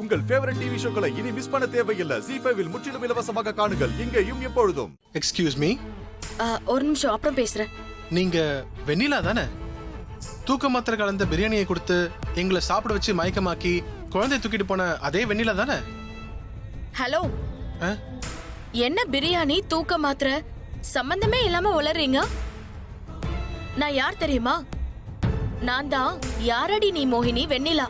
உங்கள் favourite TV ஷோக்களை இனி miss பண்ண தேவையில்லை. ZEE5 இல் முற்றிலும் இலவசமாக காணுங்கள். இங்கேயும் எப்பொழுதும். எக்ஸ்கியூஸ் மீ, ஒரு நிமிஷம் அப்புறம் பேசுறேன். நீங்க வெண்ணிலா தானே? தூக்க மாத்திரை கலந்த பிரியாணியை கொடுத்து எங்களை சாப்பிட வச்சு மயக்கமாக்கி குழந்தைய தூக்கிட்டு போன அதே வெண்ணிலா தானே? ஹலோ, என்ன பிரியாணி தூக்க மாத்திரை சம்பந்தமே இல்லாம உளறீங்க? நான் யார் தெரியுமா? நான் தான் யாரடி நீ மோகினி வெண்ணிலா.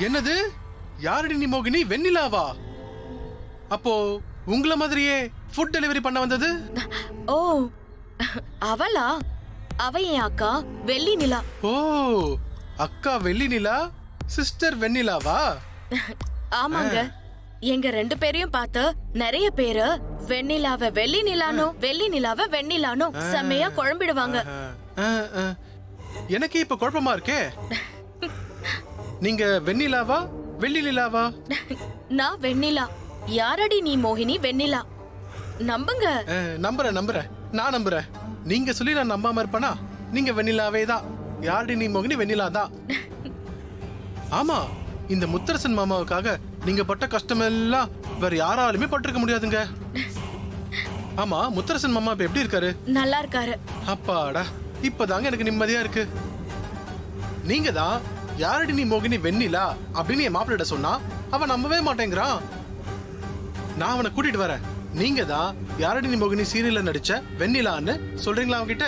என்னது? யாரடி நீ மோகினி வெண்ணிலாவா? அப்போ உங்களை மாதிரியே ஃபுட் டெலிவரி பண்ண வந்தது? ஓ, அவளா? அவ என் அக்கா வெள்ளி நிலா. ஓ, அக்கா வெள்ளி நிலா, சிஸ்டர் வெண்ணிலாவா? ஆமாங்க. எங்க ரெண்டு பேரையும் பார்த்து நிறைய பேரு வெண்ணிலாவ வெள்ளி நிலானோ வெள்ளி நிலாவ வெண்ணிலானோ செம்மையா குழம்பிடுவாங்க. எனக்கு இப்ப குழப்பமா இருக்கே. நீங்க வெண்ணிலாவா வெள்ளி நிலாவா? நான் வெண்ணிலா. யாரடி நீ மோகினி வெண்ணிலா. நம்புங்க. நம்புறேன். நான் நம்புறேன். நீங்க சொல்லி நான் நம்பாம இருப்பேனா? நீங்க வெண்ணிலாவே தான். யாரடி நீ மோகினி வெண்ணிலா தான். ஆமா, இந்த முத்தரசன் மாமாவுக்காக நீங்க பட்ட கஷ்டம் எல்லாம் வேற யாராலுமே பட்டிருக்க முடியாதுங்க. ஆமா, முத்தரசன் மாமா இப்ப எப்படி இருக்காரு? நல்லா இருக்காரு. அப்பாடா, இப்பதாங்க எனக்கு நிம்மதியா இருக்கு. நீங்க தான் யாரடி நீ மோகினி வெண்ணிலா அப்படின்னு என் மாப்பிள்ளைட சொன்னா அவன் நம்பவே மாட்டேங்கிறான். நான் அவனை கூட்டிட்டு வரேன். நீங்க தான் யாரடி நீ மோகினி சீரியல்ல நடிச்ச வெண்ணிலான்னு சொல்றீங்களா அவன்கிட்ட?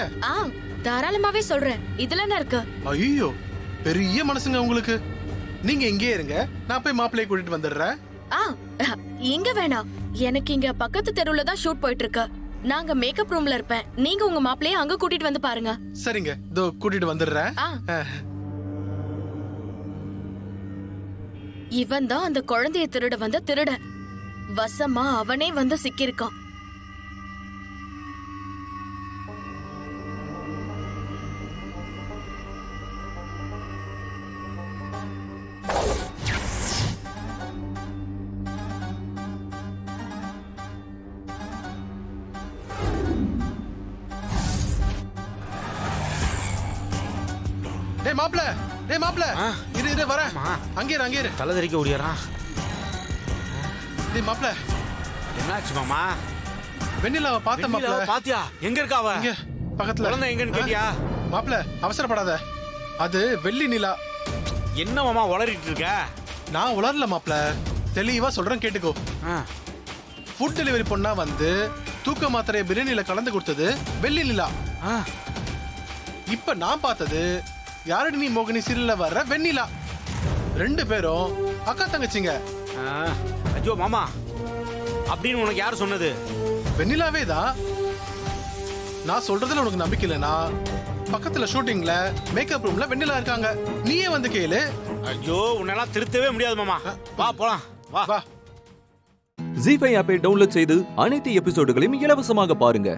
தாராளமாவே சொல்றேன். இதுல என்ன இருக்கு? ஐயோ, பெரிய மனசுங்க உங்களுக்கு. நீங்க இங்கே இருங்க, நான் போய் மாப்பிள்ளையை கூட்டிட்டு வந்துடுறேன். இங்க வேணாம், எனக்கு இங்க பக்கத்து தெருவுல தான் ஷூட் போயிட்டு இருக்கு. நாங்க மேக்கப் ரூம்ல இருப்பேன். நீங்க உங்க மாப்பிள்ளைய அங்க கூட்டிட்டு வந்து பாருங்க. சரிங்க, இதோ கூட்டிட்டு வந்துடுறேன். இவன் தான் அந்த குழந்தைய திருட வந்த திருட. வசமா அவனே வந்து சிக்கிருக்கான். டேய் மாப்ள, இரு வரேன். அங்கே இரு. தலை தெறிக்க ஓடியாரான். டேய் மாப்ள, என்னாச்சு மாமா? வெண்ணிலாவை பார்த்த மாப்ள. பாத்தியா? எங்க இருக்கா அவ? இங்க பக்கத்துல. குழந்தை எங்கன்னு கேட்டியா? மாப்ள, அவசரப்படாத. அது வெள்ளி நிலா. என்ன மாமா உளறிட்டு இருக்க? நான் உளரல மாப்ள, தெளிவா சொல்றேன் கேட்டுக்கோ. ஃபுட் டெலிவரி பொண்ணா வந்து தூக்க மாத்திரை பிரியாணில கலந்து கொடுத்தது வெள்ளி நிலா. இப்ப நான் பார்த்தது யாரடி நீ மோகினி சீரியல்ல வர்ற வெண்ணிலா. ரெண்டு பேரும் அக்கா தங்கச்சிங்க. ஐயோ மாமா, அப்படின்னு உனக்கு யாரு சொன்னது? வெண்ணிலாவே தான். நான் சொல்றதுல உனக்கு நம்பிக்கை இல்லைனா பக்கத்துல ஷூட்டிங்ல மேக்கப் ரூம்ல வெண்ணிலா இருக்காங்க. நீயே வந்து கேளு. ஐயோ, உன்னெல்லாம் திருத்தவே முடியாது மாமா. வா போலாம். வா. ZEE5 ஆப்பை டவுன்லோட் செய்து அனைத்து எபிசோடுகளையும் இலவசமாக பாருங்க.